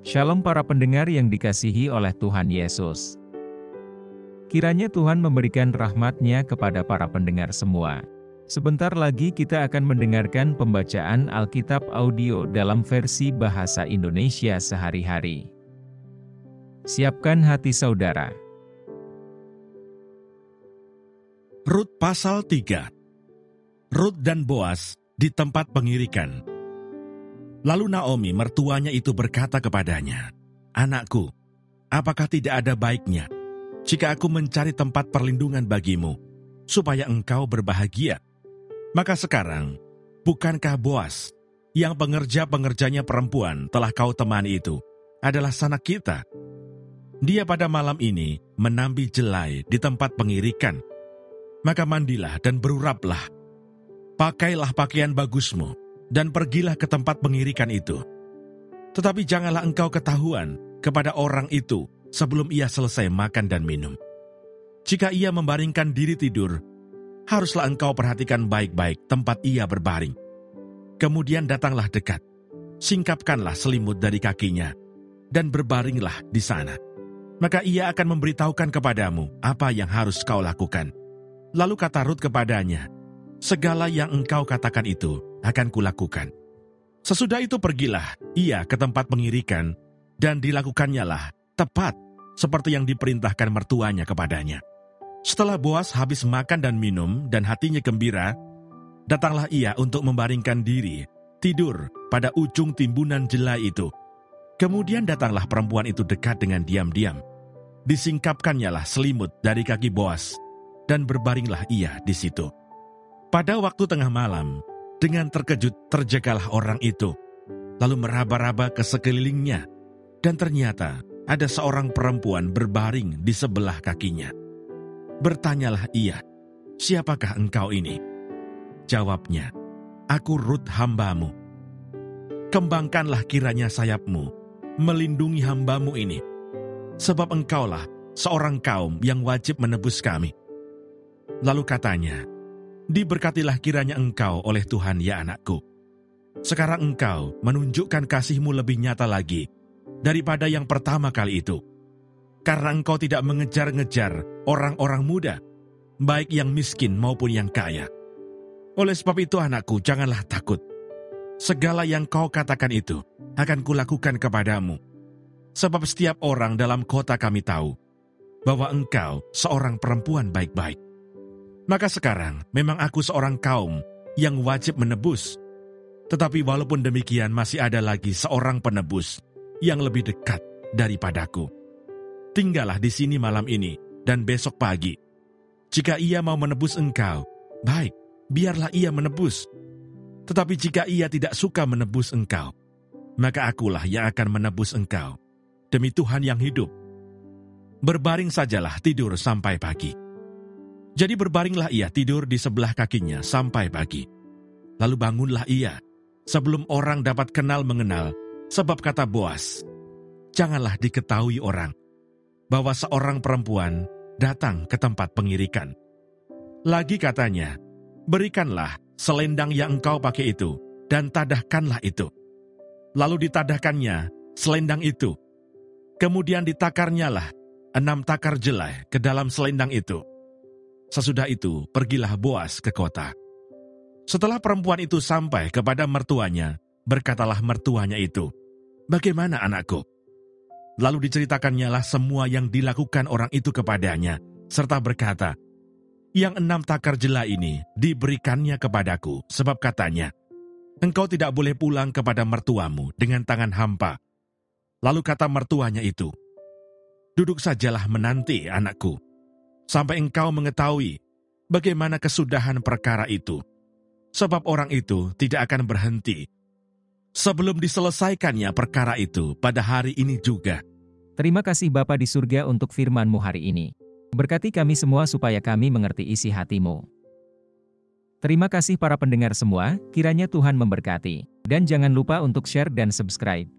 Shalom para pendengar yang dikasihi oleh Tuhan Yesus. Kiranya Tuhan memberikan rahmat-Nya kepada para pendengar semua. Sebentar lagi kita akan mendengarkan pembacaan Alkitab audio dalam versi bahasa Indonesia sehari-hari. Siapkan hati saudara. Rut pasal 3. Rut dan Boas di tempat pengirikan. Lalu Naomi mertuanya itu berkata kepadanya, "Anakku, apakah tidak ada baiknya jika aku mencari tempat perlindungan bagimu, supaya engkau berbahagia? Maka sekarang, bukankah Boas, yang pengerja-pengerjanya perempuan telah kau temani itu, adalah sanak kita? Dia pada malam ini menambi jelai di tempat pengirikan. Maka mandilah dan beruraplah. Pakailah pakaian bagusmu, dan pergilah ke tempat pengirikan itu. Tetapi janganlah engkau ketahuan kepada orang itu sebelum ia selesai makan dan minum. Jika ia membaringkan diri tidur, haruslah engkau perhatikan baik-baik tempat ia berbaring. Kemudian datanglah dekat, singkapkanlah selimut dari kakinya, dan berbaringlah di sana. Maka ia akan memberitahukan kepadamu apa yang harus kau lakukan." Lalu kata Rut kepadanya, "Segala yang engkau katakan itu akan kulakukan." Sesudah itu pergilah ia ke tempat pengirikan, dan dilakukannya tepat seperti yang diperintahkan mertuanya kepadanya. Setelah Boas habis makan dan minum dan hatinya gembira, datanglah ia untuk membaringkan diri, tidur pada ujung timbunan jelai itu. Kemudian datanglah perempuan itu dekat dengan diam-diam. Disingkapkannya selimut dari kaki Boas, dan berbaringlah ia di situ. Pada waktu tengah malam, dengan terkejut terjagalah orang itu, lalu meraba-raba ke sekelilingnya, dan ternyata ada seorang perempuan berbaring di sebelah kakinya. Bertanyalah ia, "Siapakah engkau ini?" Jawabnya, "Aku Rut hambamu. Kembangkanlah kiranya sayapmu, melindungi hambamu ini, sebab engkaulah seorang kaum yang wajib menebus kami." Lalu katanya, "Diberkatilah kiranya engkau oleh Tuhan ya anakku. Sekarang engkau menunjukkan kasihmu lebih nyata lagi daripada yang pertama kali itu. Karena engkau tidak mengejar-ngejar orang-orang muda, baik yang miskin maupun yang kaya. Oleh sebab itu anakku, janganlah takut. Segala yang kau katakan itu akan kulakukan kepadamu. Sebab setiap orang dalam kota kami tahu bahwa engkau seorang perempuan baik-baik. Maka sekarang memang aku seorang kaum yang wajib menebus. Tetapi walaupun demikian masih ada lagi seorang penebus yang lebih dekat daripadaku. Tinggallah di sini malam ini dan besok pagi. Jika ia mau menebus engkau, baik, biarlah ia menebus. Tetapi jika ia tidak suka menebus engkau, maka akulah yang akan menebus engkau. Demi Tuhan yang hidup, berbaring sajalah tidur sampai pagi." Jadi berbaringlah ia tidur di sebelah kakinya sampai pagi. Lalu bangunlah ia, sebelum orang dapat kenal mengenal, sebab kata Boas, "Janganlah diketahui orang, bahwa seorang perempuan datang ke tempat pengirikan." Lagi katanya, "Berikanlah selendang yang engkau pakai itu, dan tadahkanlah itu." Lalu ditadahkannya selendang itu. Kemudian ditakarnyalah 6 takar jelai ke dalam selendang itu. Sesudah itu, pergilah Boas ke kota. Setelah perempuan itu sampai kepada mertuanya, berkatalah mertuanya itu, "Bagaimana anakku?" Lalu diceritakannya semua yang dilakukan orang itu kepadanya, serta berkata, "Yang 6 takar jelai ini diberikannya kepadaku, sebab katanya, engkau tidak boleh pulang kepada mertuamu dengan tangan hampa." Lalu kata mertuanya itu, "Duduk sajalah menanti anakku, sampai engkau mengetahui bagaimana kesudahan perkara itu. Sebab orang itu tidak akan berhenti sebelum diselesaikannya perkara itu pada hari ini juga." Terima kasih Bapa di surga untuk firman-Mu hari ini. Berkati kami semua supaya kami mengerti isi hati-Mu. Terima kasih para pendengar semua, kiranya Tuhan memberkati. Dan jangan lupa untuk share dan subscribe.